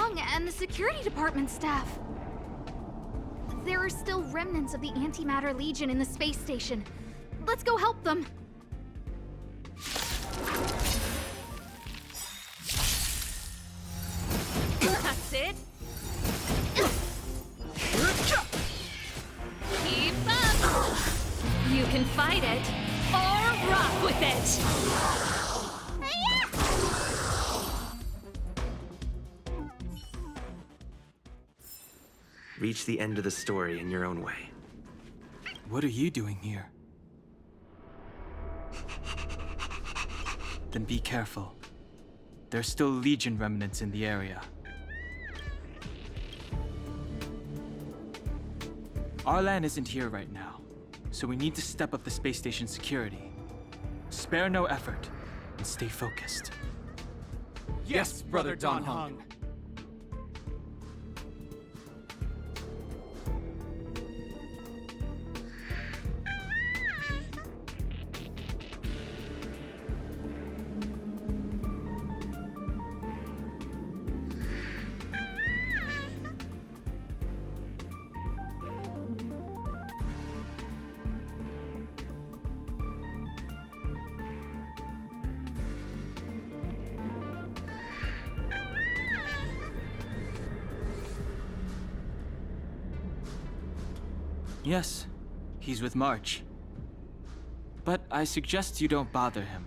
Hung and the security department staff. There are still remnants of the Antimatter Legion in the space station. Let's go help them. That's it. Keep up. You can fight it or rock with it. Reach the end of the story in your own way. What are you doing here? Then be careful. There's still Legion remnants in the area. Arlan isn't here right now, so we need to step up the space station security. Spare no effort, and stay focused. Yes, Brother Don Hung. Yes, he's with March. But I suggest you don't bother him.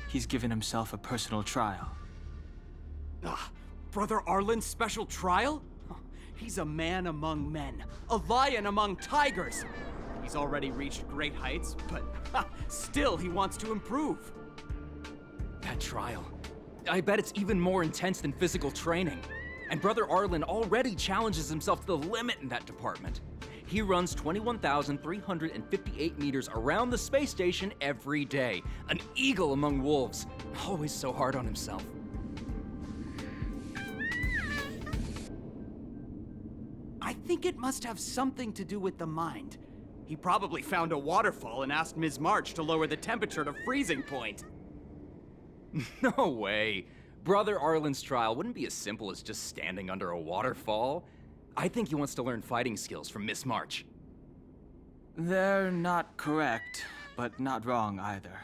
He's given himself a personal trial. Brother Arlen's special trial? He's a man among men, a lion among tigers. He's already reached great heights, but still he wants to improve. That trial. I bet it's even more intense than physical training. And Brother Arlen already challenges himself to the limit in that department. He runs 21,358 meters around the space station every day. An eagle among wolves. Always so hard on himself. I think it must have something to do with the mind. He probably found a waterfall and asked Ms. March to lower the temperature to freezing point. No way. Brother Arlen's trial wouldn't be as simple as just standing under a waterfall. I think he wants to learn fighting skills from Miss March. They're not correct, but not wrong either.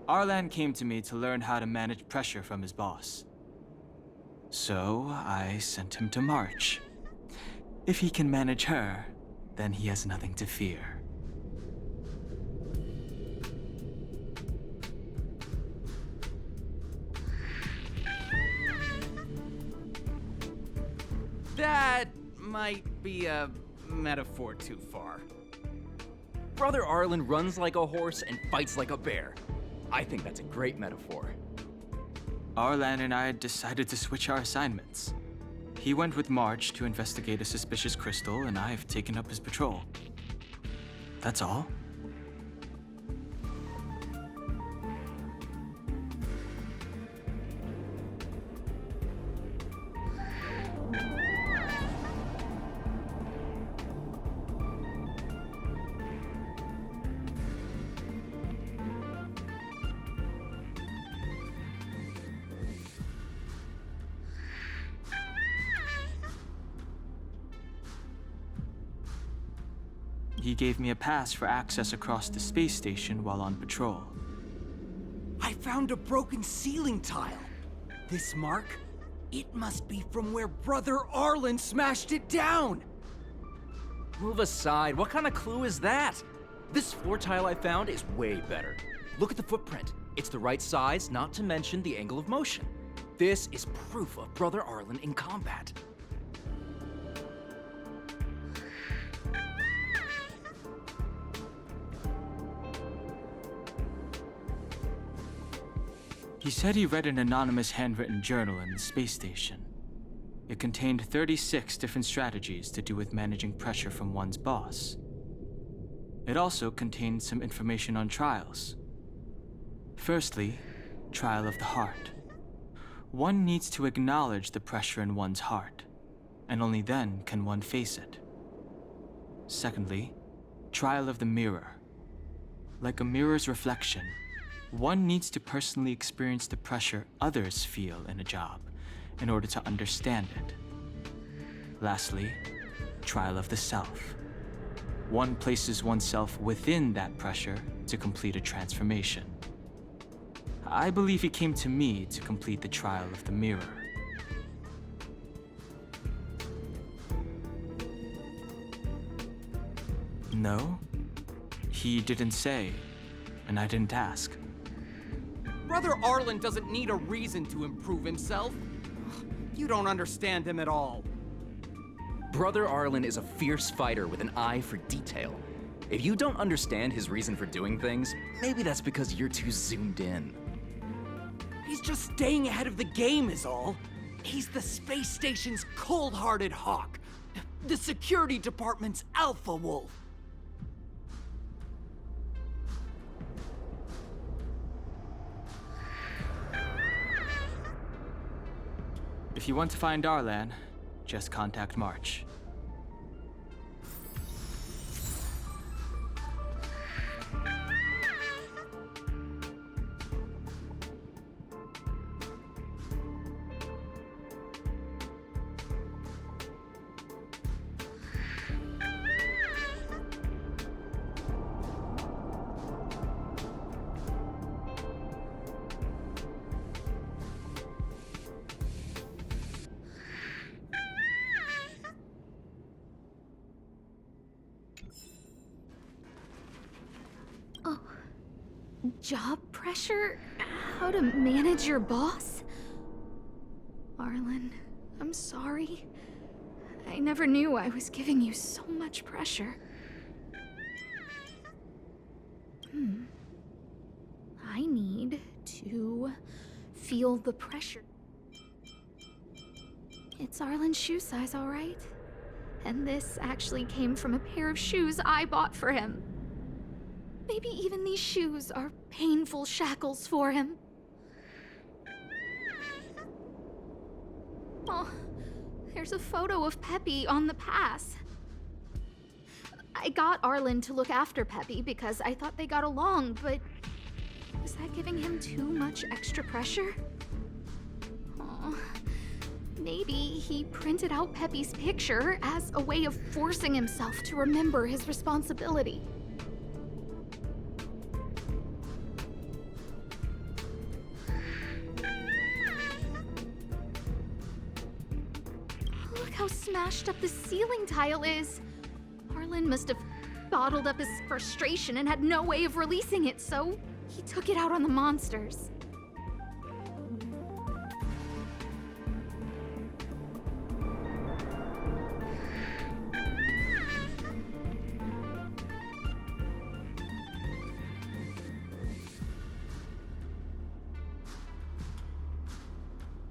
Arlan came to me to learn how to manage pressure from his boss. So I sent him to March. If he can manage her, then he has nothing to fear. That might be a metaphor too far. Brother Arlen runs like a horse and fights like a bear. I think that's a great metaphor. Arlan and I decided to switch our assignments. He went with March to investigate a suspicious crystal, and I've taken up his patrol. That's all. He gave me a pass for access across the space station while on patrol. I found a broken ceiling tile. This mark? It must be from where Brother Arlen smashed it down! Move aside. What kind of clue is that? This floor tile I found is way better. Look at the footprint. It's the right size, not to mention the angle of motion. This is proof of Brother Arlen in combat. He said he read an anonymous handwritten journal in the space station. It contained 36 different strategies to do with managing pressure from one's boss. It also contained some information on trials. Firstly, trial of the heart. One needs to acknowledge the pressure in one's heart, and only then can one face it. Secondly, trial of the mirror. Like a mirror's reflection, one needs to personally experience the pressure others feel in a job, in order to understand it. Lastly, trial of the self. One places oneself within that pressure to complete a transformation. I believe he came to me to complete the trial of the mirror. No? He didn't say, and I didn't ask. Brother Arlen doesn't need a reason to improve himself. You don't understand him at all. Brother Arlen is a fierce fighter with an eye for detail. If you don't understand his reason for doing things, maybe that's because you're too zoomed in. He's just staying ahead of the game is all. He's the space station's cold-hearted hawk. The security department's alpha wolf. If you want to find Arlan, just contact March. Job pressure? How to manage your boss? Arlen, I'm sorry. I never knew I was giving you so much pressure. I need to feel the pressure. It's Arlen's shoe size, all right? And this actually came from a pair of shoes I bought for him. Maybe even these shoes are painful shackles for him. Oh, there's a photo of Peppy on the pass. I got Arlen to look after Peppy because I thought they got along, but was that giving him too much extra pressure? Oh, maybe he printed out Peppy's picture as a way of forcing himself to remember his responsibility. How smashed up the ceiling tile is. Arlen must have bottled up his frustration and had no way of releasing it, so he took it out on the monsters.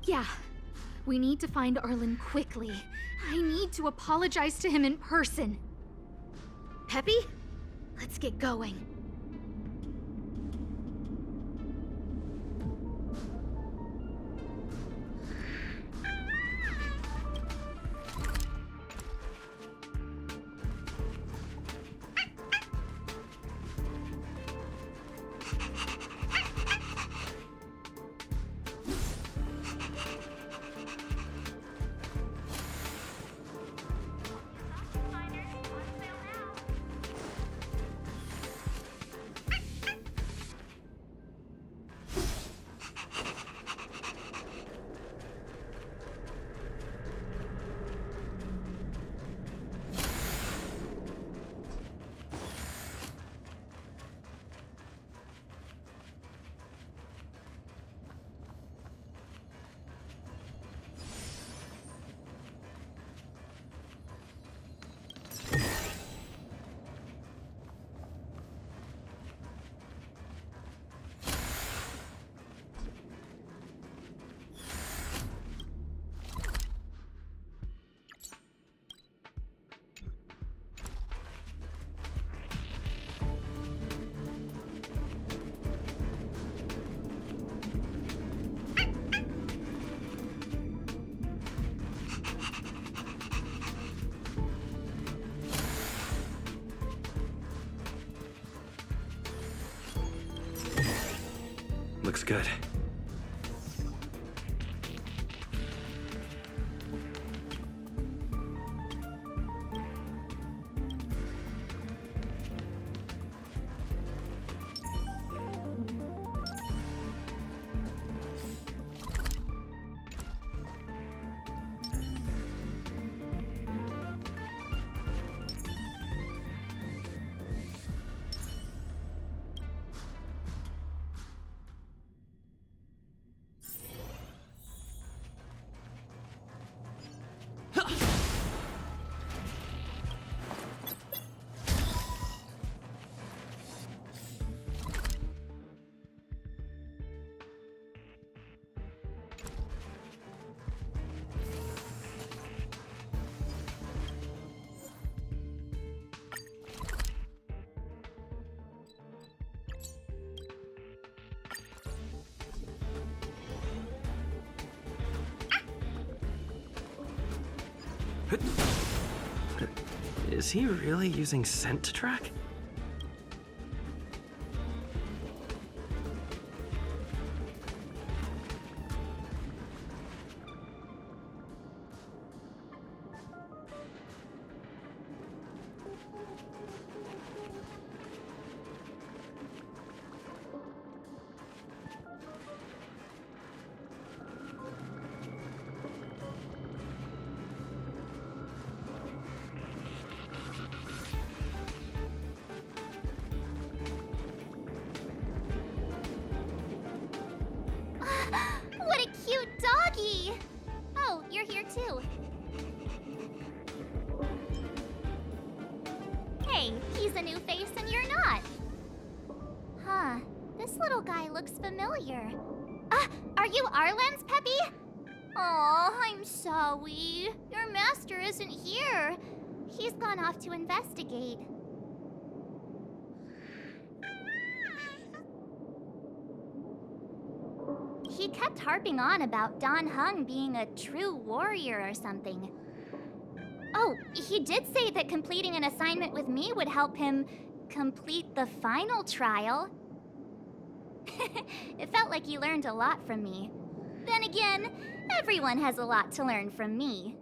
Yeah. We need to find Arlen quickly. I need to apologize to him in person. Peppy? Let's get going. Looks good. Is he really using scent to track? What a cute doggy! Oh, you're here too. Hey, he's a new face and you're not. Huh, this little guy looks familiar. Are you Arlen's Peppy? Aw, I'm sorry. Your master isn't here. He's gone off to investigate. He kept harping on about Don Hung being a true warrior or something. Oh, he did say that completing an assignment with me would help him complete the final trial. It felt like he learned a lot from me. Then again, everyone has a lot to learn from me.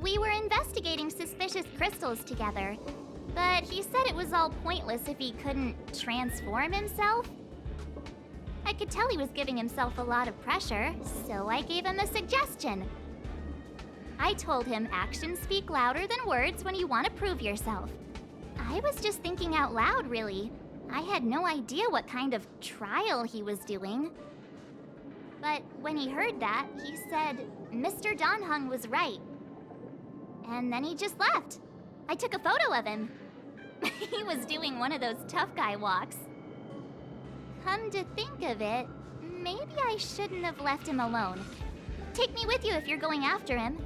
We were investigating suspicious crystals together, but he said it was all pointless if he couldn't transform himself. I could tell he was giving himself a lot of pressure, so I gave him a suggestion. I told him actions speak louder than words when you want to prove yourself. I was just thinking out loud, really. I had no idea what kind of trial he was doing. But when he heard that, he said Mr. Don Hung was right. And then he just left. I took a photo of him. He was doing one of those tough guy walks. Come to think of it, maybe I shouldn't have left him alone. Take me with you if you're going after him.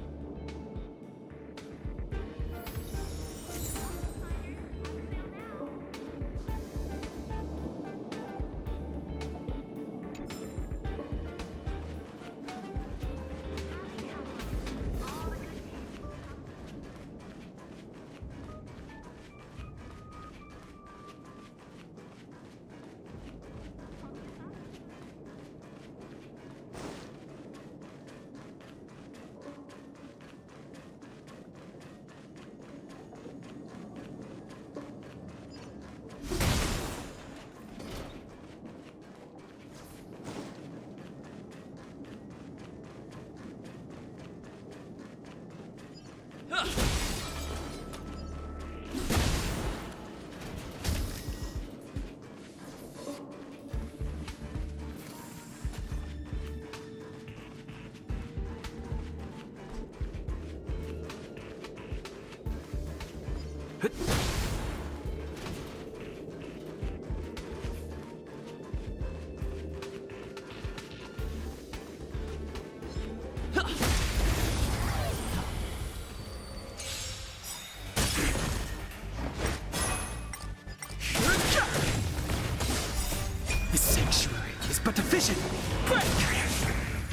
This sanctuary is but a vision.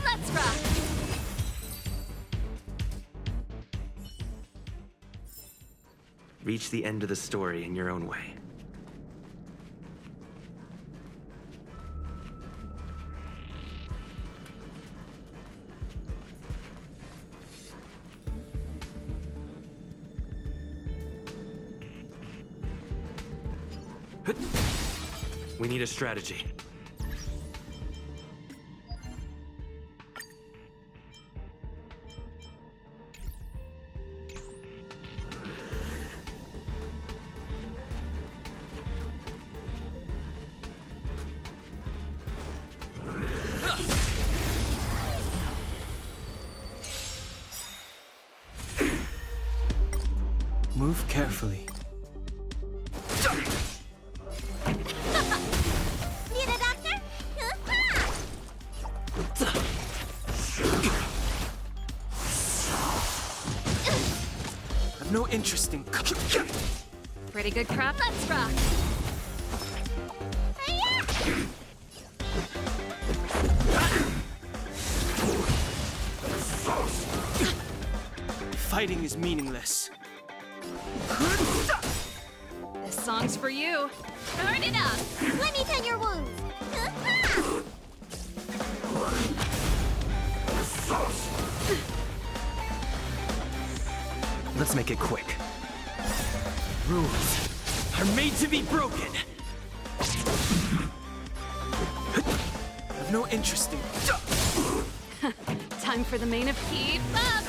Let's rock! Reach the end of the story in your own way. We need a strategy. Move carefully. I've no interest in. Pretty good crap. Let's rock. Fighting is meaningless. This song's for you. Turn it up. Let me tend your wounds. Let's make it quick. Rules are made to be broken. I've no interest in. Time for the main of Keep Up.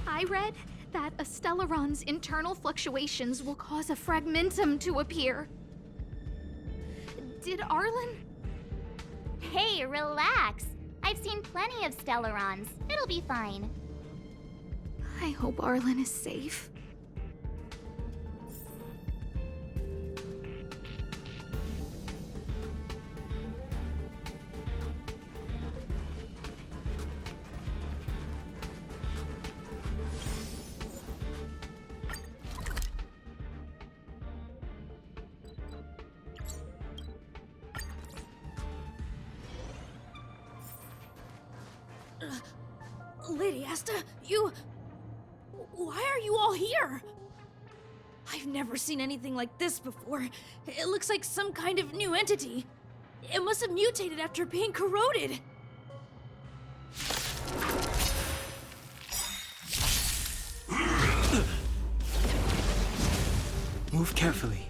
I read that a Stellaron's internal fluctuations will cause a fragmentum to appear. Did Arlen? Hey, relax. I've seen plenty of Stellarons. It'll be fine. I hope Arlen is safe. Lady Asta, you... Why are you all here? I've never seen anything like this before. It looks like some kind of new entity. It must have mutated after being corroded. Move carefully.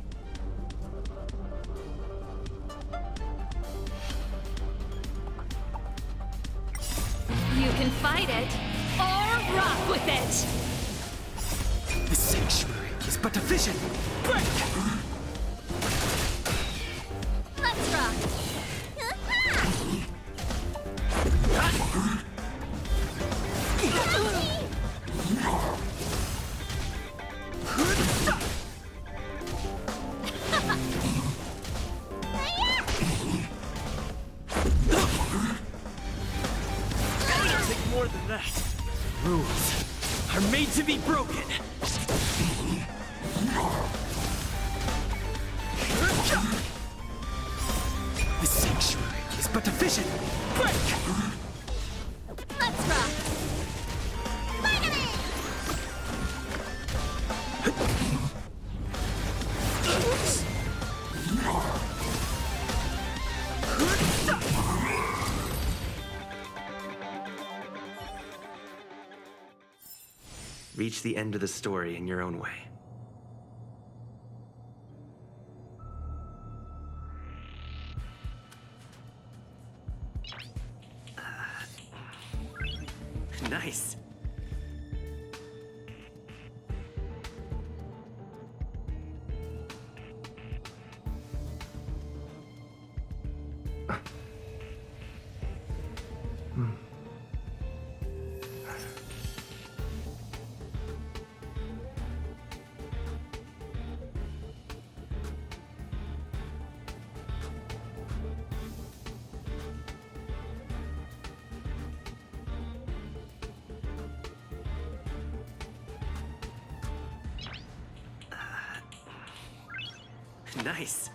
You can fight it or rock with it. The sanctuary is but a vision. Break! Let's rock. More than that. Rules are made to be broken. The sanctuary is but a vision. Break! Let's rock. Reach the end of the story in your own way. Nice. Nice.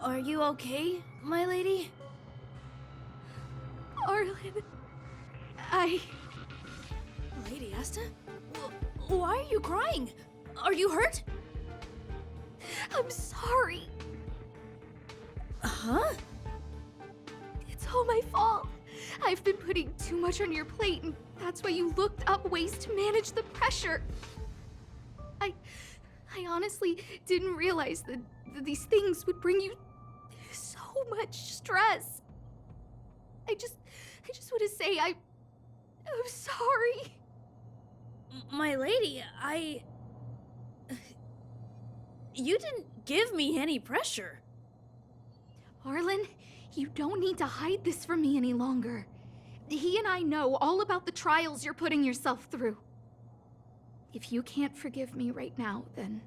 Are you okay, my lady? Arlen, Lady Asta? Why are you crying? Are you hurt? I'm sorry. Huh? It's all my fault. I've been putting too much on your plate, and that's why you looked up ways to manage the pressure. I honestly didn't realize that these things would bring you so much stress. I just want to say I'm sorry. My lady, You didn't give me any pressure. Arlen, you don't need to hide this from me any longer. He and I know all about the trials you're putting yourself through. If you can't forgive me right now, then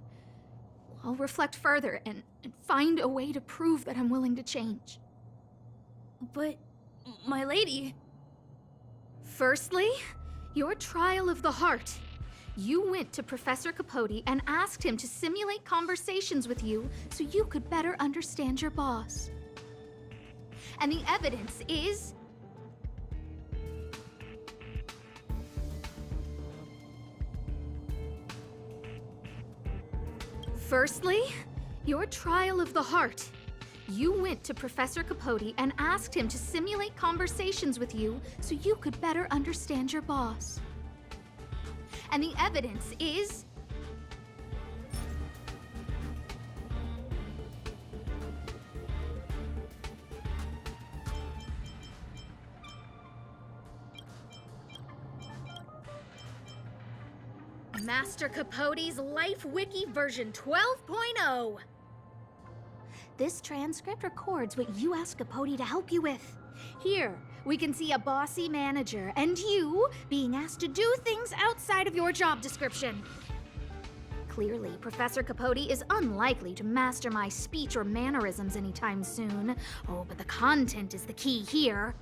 I'll reflect further and find a way to prove that I'm willing to change. But, my lady... Firstly, your trial of the heart. You went to Professor Capote and asked him to simulate conversations with you so you could better understand your boss. And the evidence is... Firstly, your trial of the heart. You went to Professor Capote and asked him to simulate conversations with you so you could better understand your boss. And the evidence is... Master Capote's Life Wiki version 12.0. This transcript records what you asked Capote to help you with. Here, we can see a bossy manager and you being asked to do things outside of your job description. Clearly, Professor Capote is unlikely to master my speech or mannerisms anytime soon. Oh, but the content is the key here.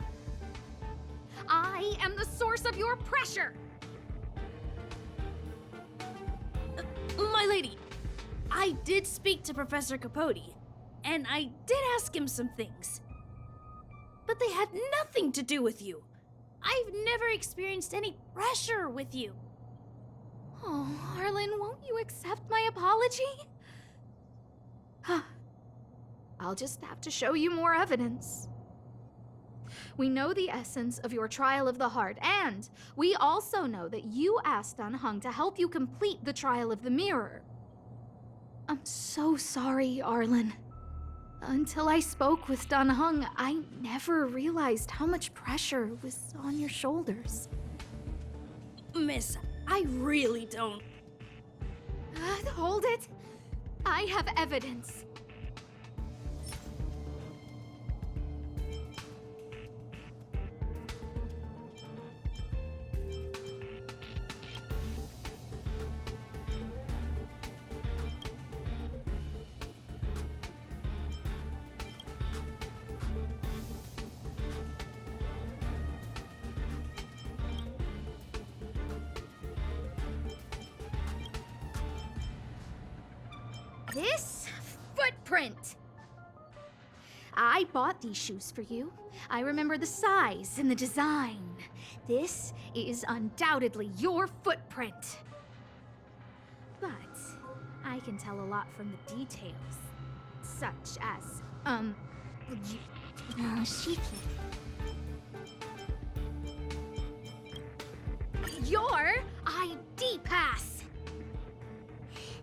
I am the source of your pressure! My lady, I did speak to Professor Capote, and I did ask him some things. But they had nothing to do with you. I've never experienced any pressure with you. Oh, Arlen, won't you accept my apology? I'll just have to show you more evidence. We know the essence of your trial of the heart, and we also know that you asked Dunhung to help you complete the trial of the mirror. I'm so sorry, Arlen. Until I spoke with Dunhung, I never realized how much pressure was on your shoulders. Miss, I really don't... Hold it. I have evidence. This footprint. I bought these shoes for you. I remember the size and the design. This is undoubtedly your footprint. But I can tell a lot from the details, such as, Shiki. Your ID pass.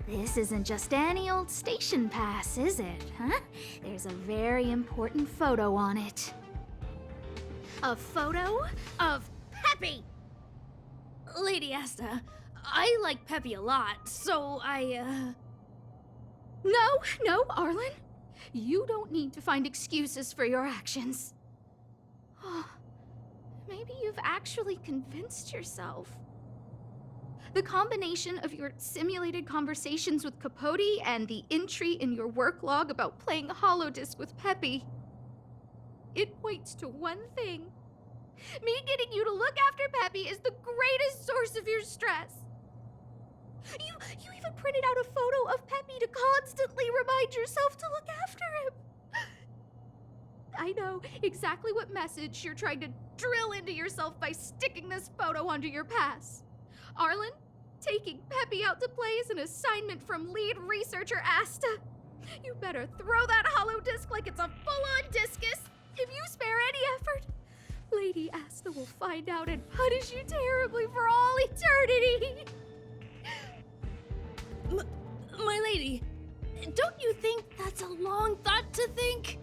This isn't just any old station pass, is it, huh? There's a very important photo on it. A photo of Peppy! Lady Asta, I like Peppy a lot, so No, Arlen. You don't need to find excuses for your actions. Maybe you've actually convinced yourself. The combination of your simulated conversations with Capote and the entry in your work log about playing holodisc with Peppy, it points to one thing. Me getting you to look after Peppy is the greatest source of your stress. You even printed out a photo of Peppy to constantly remind yourself to look after him. I know exactly what message you're trying to drill into yourself by sticking this photo onto your pass. Arlen, taking Peppy out to play is an assignment from lead researcher Asta. You better throw that holodisc like it's a full-on discus. If you spare any effort, Lady Asta will find out and punish you terribly for all eternity. My lady, don't you think that's a long thought to think?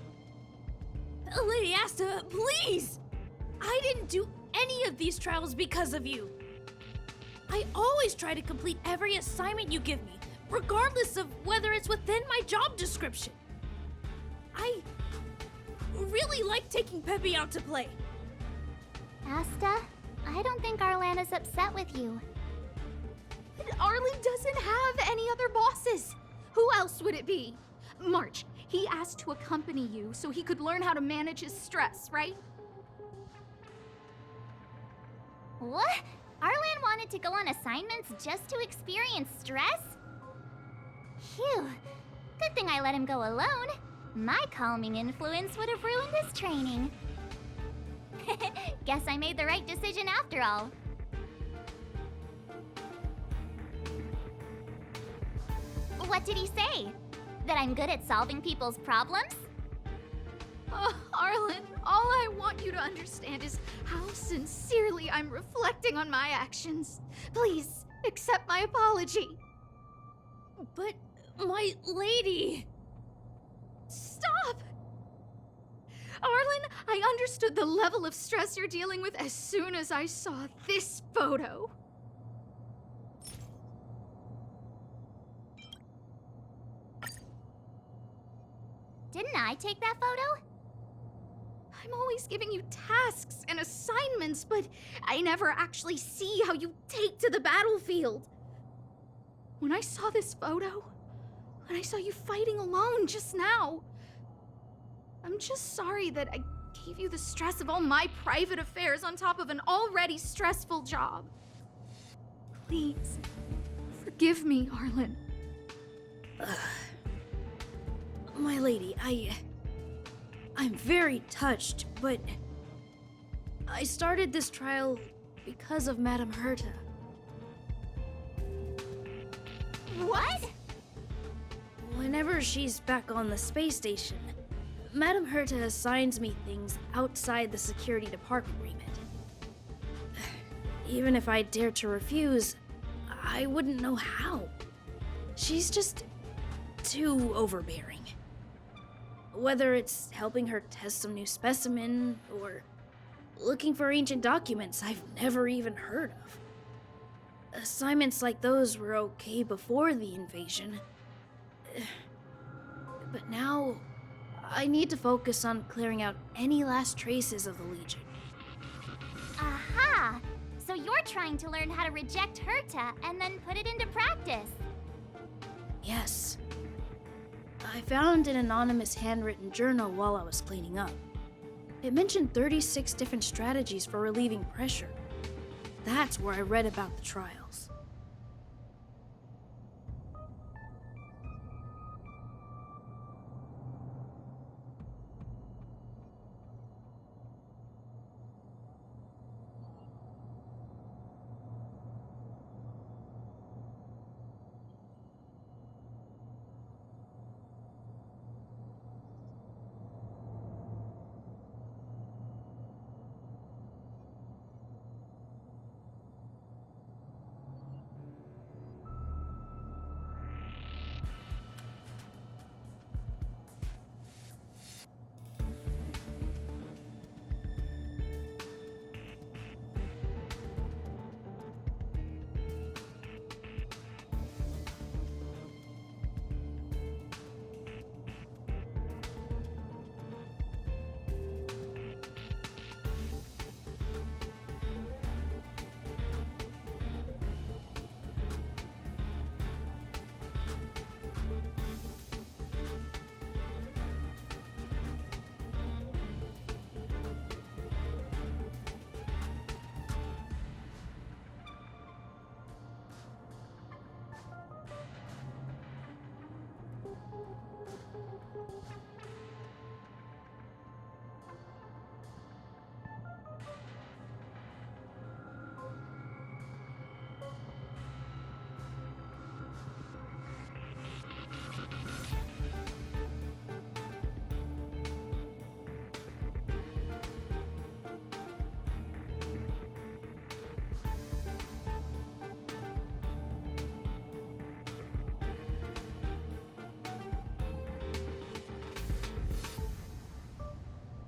Lady Asta, please! I didn't do any of these trials because of you. I always always try to complete every assignment you give me, regardless of whether it's within my job description. I really like taking Peppy out to play. Asta, I don't think Arlan is upset with you. But Arlen doesn't have any other bosses. Who else would it be? March, he asked to accompany you so he could learn how to manage his stress, right? What? Arlan wanted to go on assignments just to experience stress? Phew. Good thing I let him go alone. My calming influence would have ruined his training. Guess I made the right decision after all. What did he say? That I'm good at solving people's problems? Oh, Arlen, all I want you to understand is how sincerely I'm reflecting on my actions. Please, accept my apology. But, my lady... Stop! Arlen, I understood the level of stress you're dealing with as soon as I saw this photo. Didn't I take that photo? I'm always giving you tasks and assignments, but I never actually see how you take to the battlefield. When I saw this photo, when I saw you fighting alone just now, I'm just sorry that I gave you the stress of all my private affairs on top of an already stressful job. Please, forgive me, Arlen. My lady, I'm very touched, but I started this trial because of Madame Herta. What? Whenever she's back on the space station, Madame Herta assigns me things outside the security department remit. Even if I dared to refuse, I wouldn't know how. She's just too overbearing. Whether it's helping her test some new specimen, or looking for ancient documents I've never even heard of. Assignments like those were okay before the invasion. But now, I need to focus on clearing out any last traces of the Legion. Aha! So you're trying to learn how to reject Herta and then put it into practice. Yes. I found an anonymous handwritten journal while I was cleaning up. It mentioned 36 different strategies for relieving pressure. That's where I read about the trials.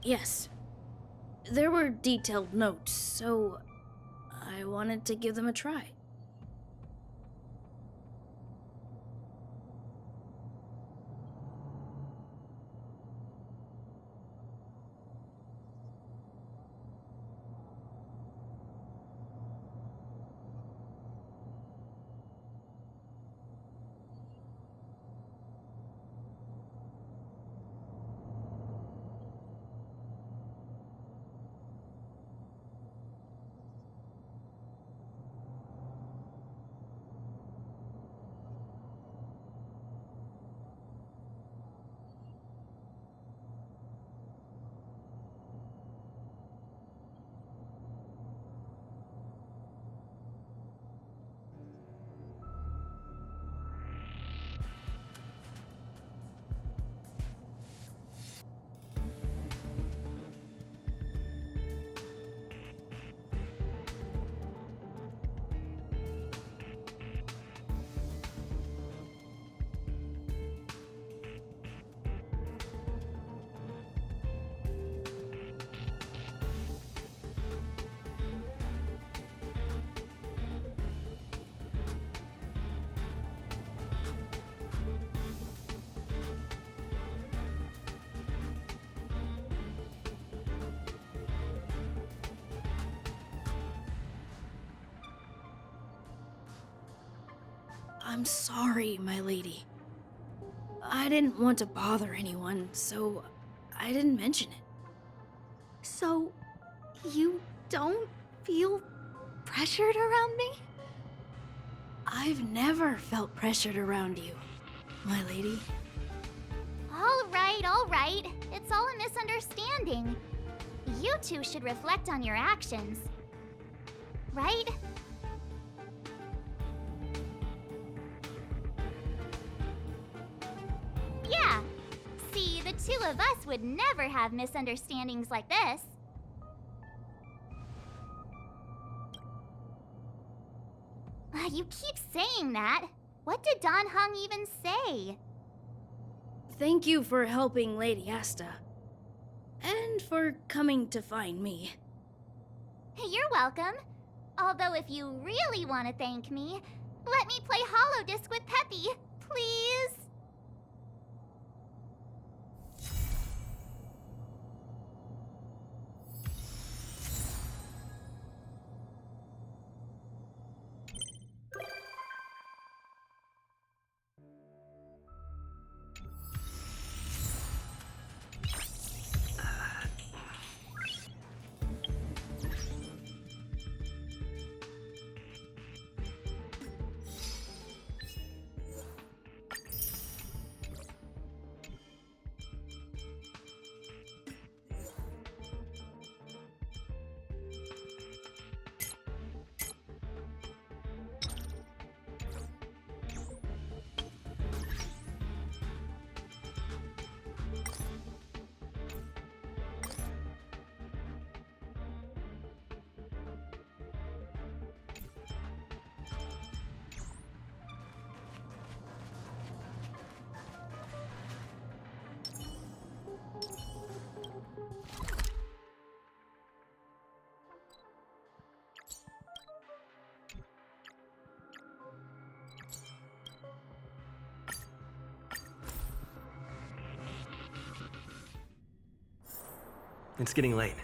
Yes. There were detailed notes, so I wanted to give them a try. I'm sorry, my lady. I didn't want to bother anyone, so I didn't mention it. So, you don't feel pressured around me? I've never felt pressured around you, my lady. All right. It's all a misunderstanding. You two should reflect on your actions. Right? Yeah. See, the two of us would never have misunderstandings like this. You keep saying that. What did Don Hung even say? Thank you for helping Lady Asta. And for coming to find me. You're welcome. Although if you really want to thank me, let me play Hollow Disc with Peppy, please. It's getting late.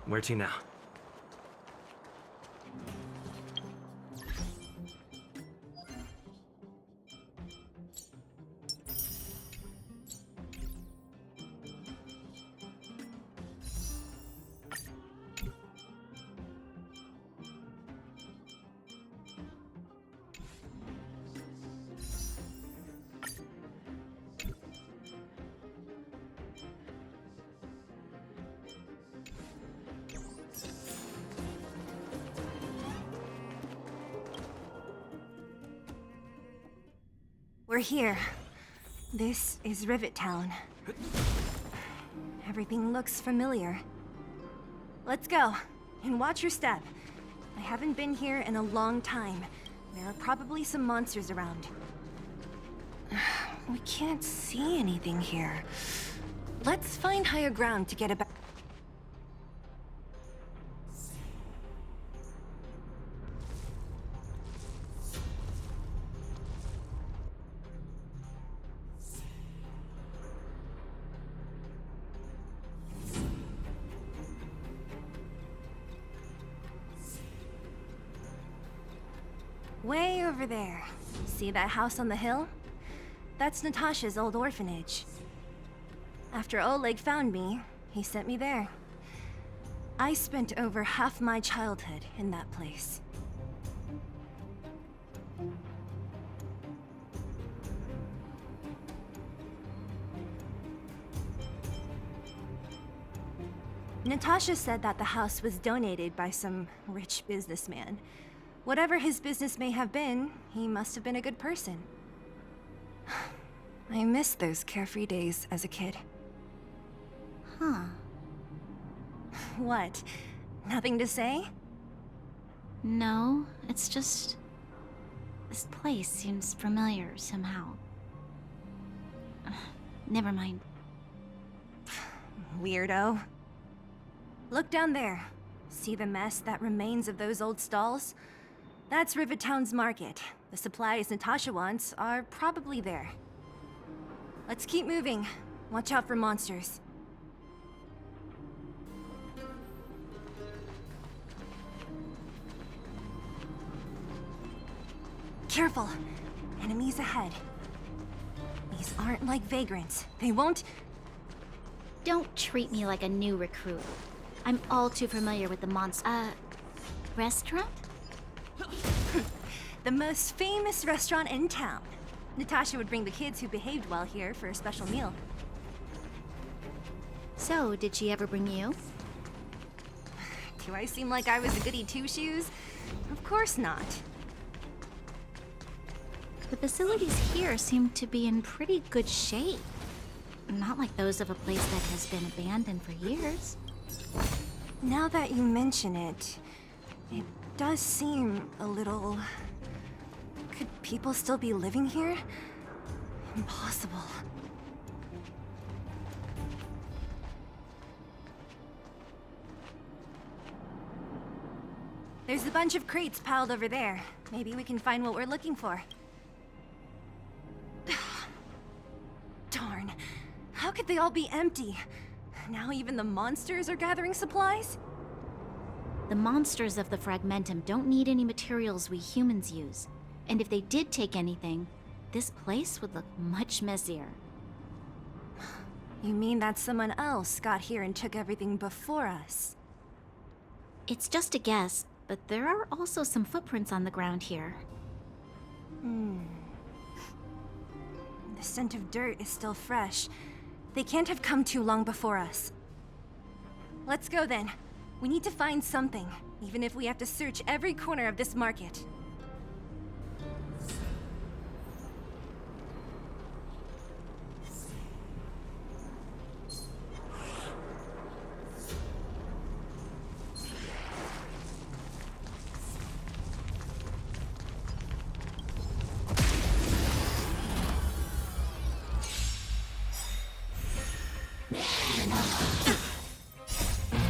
Where to now? We're here. This is Rivet Town. Everything looks familiar. Let's go, and watch your step. I haven't been here in a long time. There are probably some monsters around. We can't see anything here. Let's find higher ground to get about. Way over there. See that house on the hill? That's Natasha's old orphanage. After Oleg found me, he sent me there. I spent over half my childhood in that place. Natasha said that the house was donated by some rich businessman. Whatever his business may have been, he must have been a good person. I miss those carefree days as a kid. Huh. What? Nothing to say? No, it's just... this place seems familiar somehow. Never mind. Weirdo. Look down there. See the mess that remains of those old stalls? That's Rivet Town's market. The supplies Natasha wants are probably there. Let's keep moving. Watch out for monsters. Careful. Enemies ahead. These aren't like vagrants. They won't... Don't treat me like a new recruit. I'm all too familiar with the restaurant? The most famous restaurant in town. Natasha would bring the kids who behaved well here for a special meal. So, did she ever bring you? Do I seem like I was a goody two-shoes? Of course not. The facilities here seem to be in pretty good shape. Not like those of a place that has been abandoned for years. Now that you mention it, it does seem a little... Could people still be living here? Impossible. There's a bunch of crates piled over there. Maybe we can find what we're looking for. Darn. How could they all be empty? Now even the monsters are gathering supplies? The monsters of the Fragmentum don't need any materials we humans use. And if they did take anything, this place would look much messier. You mean that someone else got here and took everything before us? It's just a guess, but there are also some footprints on the ground here. The scent of dirt is still fresh. They can't have come too long before us. Let's go then. We need to find something, even if we have to search every corner of this market.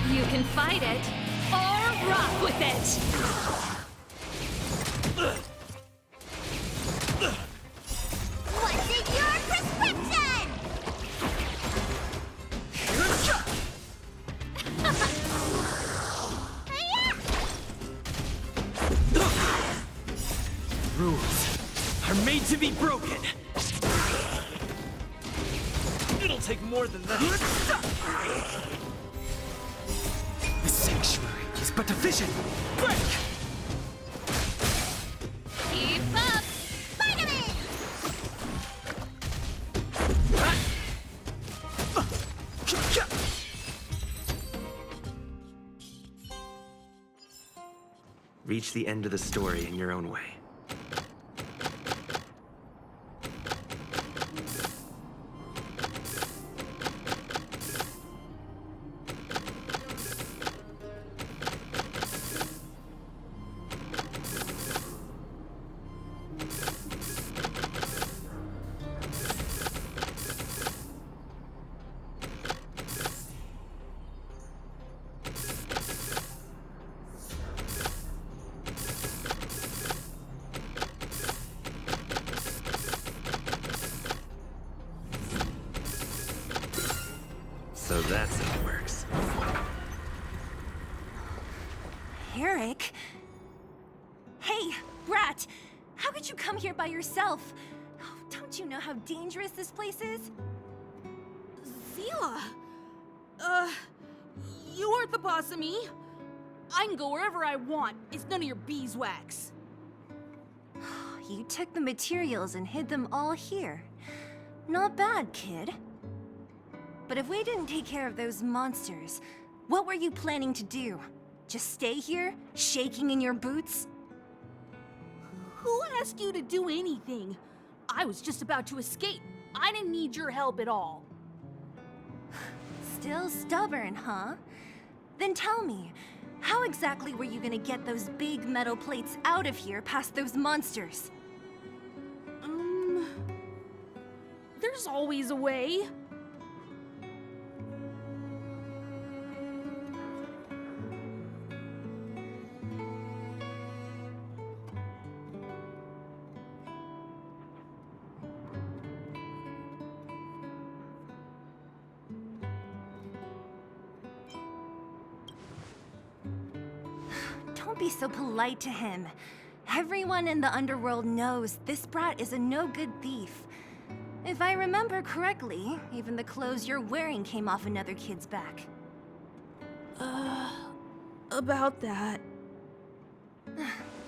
You can fight it, or rock with it! What's in your prescription? Rules are made to be broken. It'll take more than that. The sanctuary is but a vision. Break! Keep up! Spider-Man! Reach the end of the story in your own way. So that's how it works. Eric? Hey, Brat! How could you come here by yourself? Oh, don't you know how dangerous this place is? Zila! You aren't the boss of me. I can go wherever I want. It's none of your beeswax. You took the materials and hid them all here. Not bad, kid. But if we didn't take care of those monsters, what were you planning to do? Just stay here, shaking in your boots? Who asked you to do anything? I was just about to escape. I didn't need your help at all. Still stubborn, huh? Then tell me, how exactly were you gonna get those big metal plates out of here past those monsters? There's always a way. Don't be so polite to him. Everyone in the underworld knows this brat is a no-good thief. If I remember correctly, even the clothes you're wearing came off another kid's back. About that.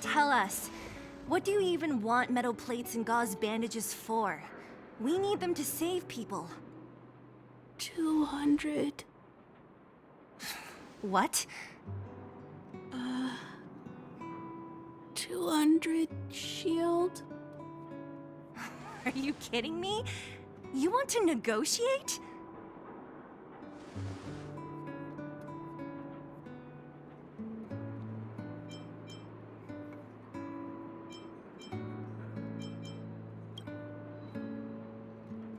Tell us, what do you even want metal plates and gauze bandages for? We need them to save people. 200. What? 200 shield? Are you kidding me? You want to negotiate?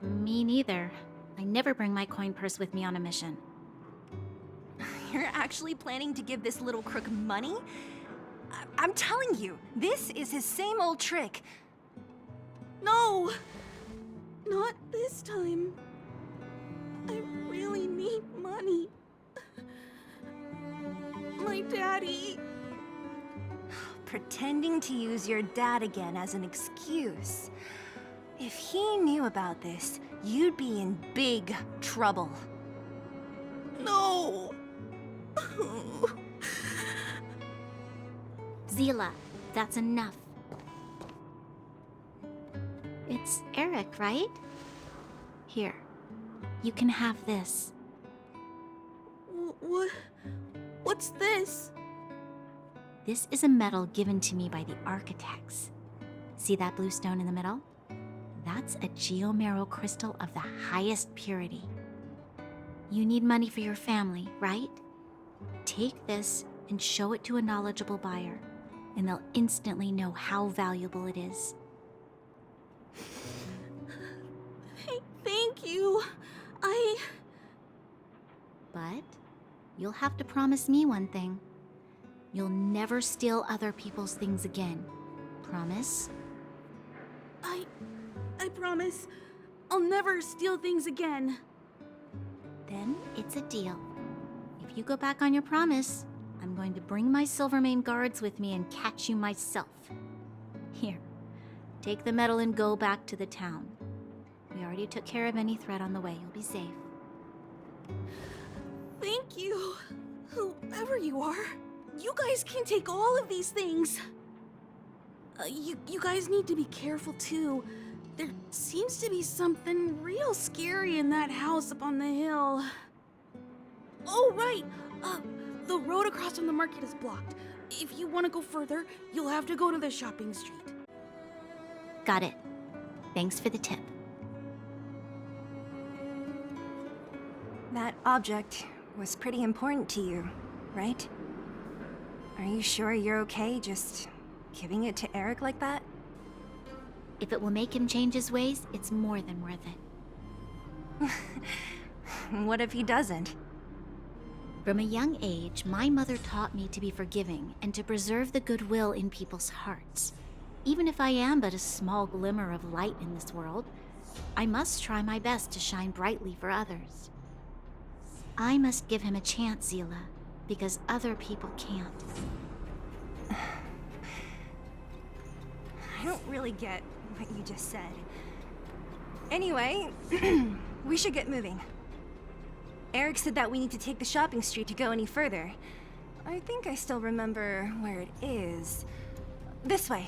Me neither. I never bring my coin purse with me on a mission. You're actually planning to give this little crook money? I'm telling you, this is his same old trick. No! Not this time. I really need money. My daddy. Pretending to use your dad again as an excuse. If he knew about this, you'd be in big trouble. No! Zila, that's enough. It's Eric, right? Here, you can have this. What's this? This is a medal given to me by the architects. See that blue stone in the middle? That's a geomarrow crystal of the highest purity. You need money for your family, right? Take this and show it to a knowledgeable buyer, and they'll instantly know how valuable it is. Thank you. But you'll have to promise me one thing. You'll never steal other people's things again. Promise? I promise. I'll never steal things again. Then it's a deal. If you go back on your promise, I'm going to bring my Silvermane guards with me and catch you myself. Here, take the medal and go back to the town. We already took care of any threat on the way. You'll be safe. Thank you. Whoever you are, you guys can take all of these things. You guys need to be careful too. There seems to be something real scary in that house up on the hill. Oh, right. The road across from the market is blocked. If you want to go further, you'll have to go to the shopping street. Got it. Thanks for the tip. That object was pretty important to you, right? Are you sure you're okay just giving it to Eric like that? If it will make him change his ways, it's more than worth it. What if he doesn't? From a young age, my mother taught me to be forgiving and to preserve the goodwill in people's hearts. Even if I am but a small glimmer of light in this world, I must try my best to shine brightly for others. I must give him a chance, Zila, because other people can't. I don't really get what you just said. Anyway, we should get moving. Eric said that we need to take the shopping street to go any further. I think I still remember where it is. This way.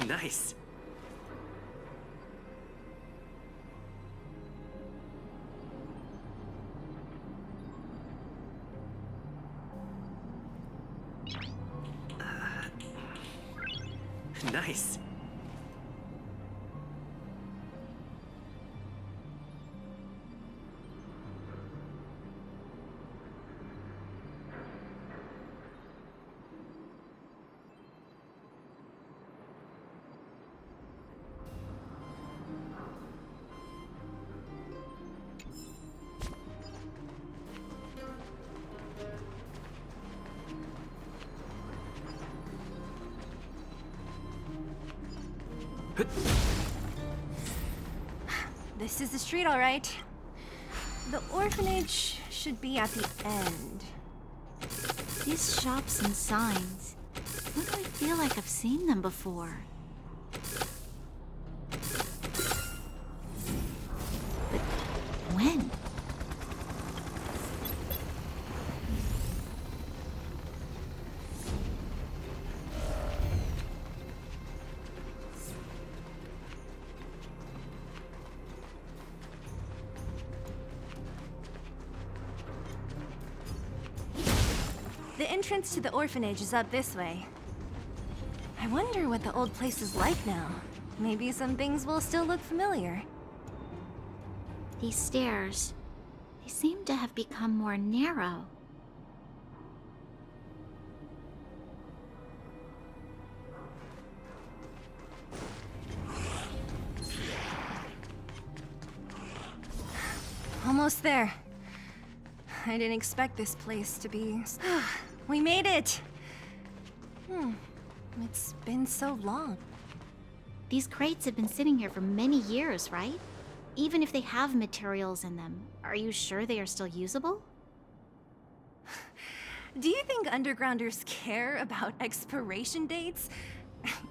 Nice. Nice. This is the street, all right. The orphanage should be at the end. These shops and signs. Why do I feel like I've seen them before? But when? The entrance to the orphanage is up this way. I wonder what the old place is like now. Maybe some things will still look familiar. These stairs, they seem to have become more narrow. Almost there. I didn't expect this place to be... We made it! It's been so long. These crates have been sitting here for many years, right? Even if they have materials in them, are you sure they are still usable? Do you think undergrounders care about expiration dates?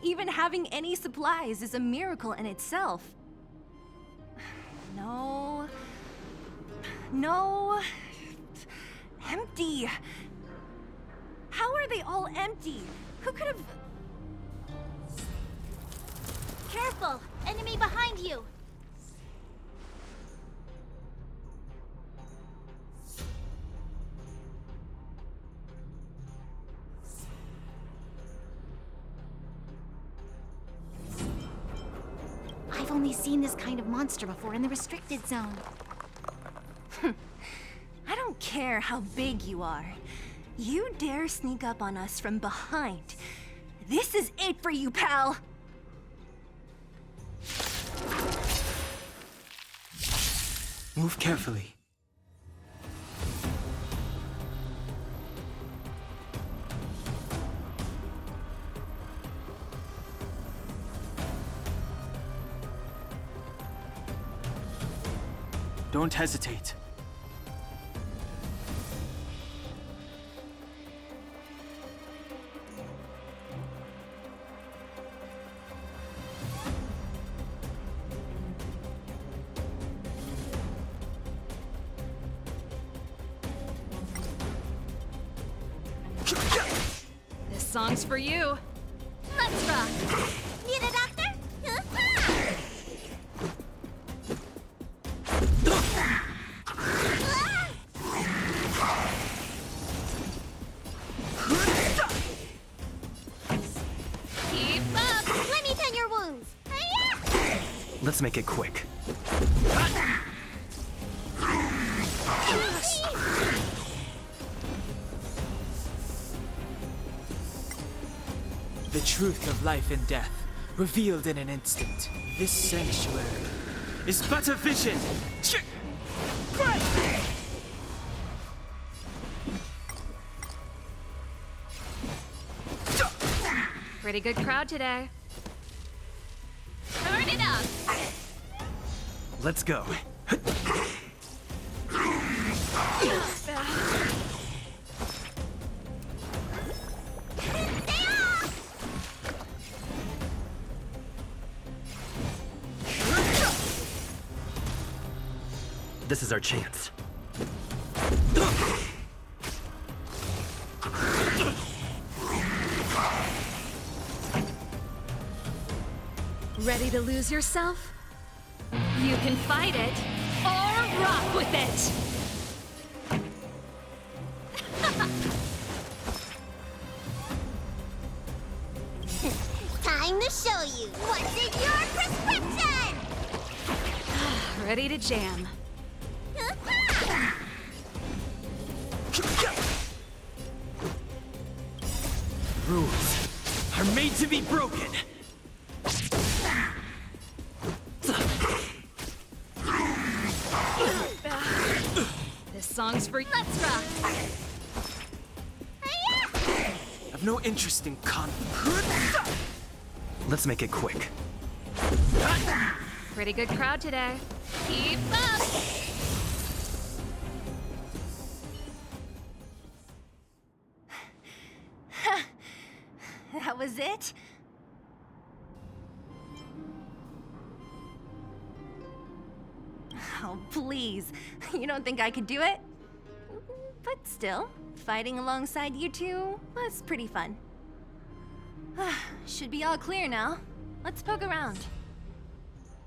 Even having any supplies is a miracle in itself. No. No. Empty. How are they all empty? Who could have... Careful! Enemy behind you! I've only seen this kind of monster before in the restricted zone. I don't care how big you are. You dare sneak up on us from behind. This is it for you, pal! Move carefully. Don't hesitate. This song's for you. Let's rock. Need a doctor? Keep up. Let me tend your wounds. Let's make it quick. The truth of life and death, revealed in an instant. This sanctuary is but a vision. Pretty good crowd today. Turn it up. Let's go. This is our chance. Ready to lose yourself? You can fight it or rock with it. Time to show you what's in your prescription! Ready to jam. Rules are made to be broken. This song's for Let's rock. I've no interest in conflict. Let's make it quick. Pretty good crowd today. Keep up! That was it? Oh, please. You don't think I could do it? But still, fighting alongside you two was pretty fun. Should be all clear now. Let's poke around.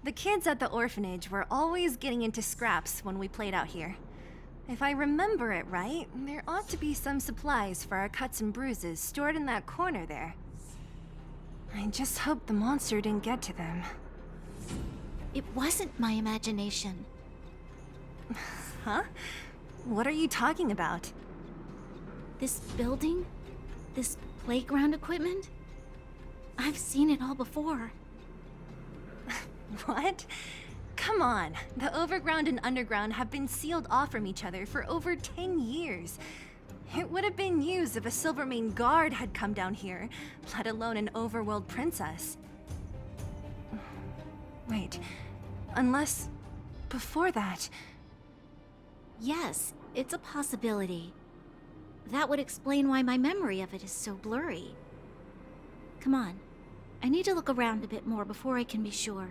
The kids at the orphanage were always getting into scraps when we played out here. If I remember it right, there ought to be some supplies for our cuts and bruises stored in that corner there. I just hope the monster didn't get to them. It wasn't my imagination. Huh? What are you talking about? This building? This playground equipment? I've seen it all before. What? Come on. The overground and underground have been sealed off from each other for over 10 years. It would have been used if a Silvermane guard had come down here, let alone an overworld princess. Wait, unless before that... Yes, it's a possibility. That would explain why my memory of it is so blurry. Come on. I need to look around a bit more before I can be sure.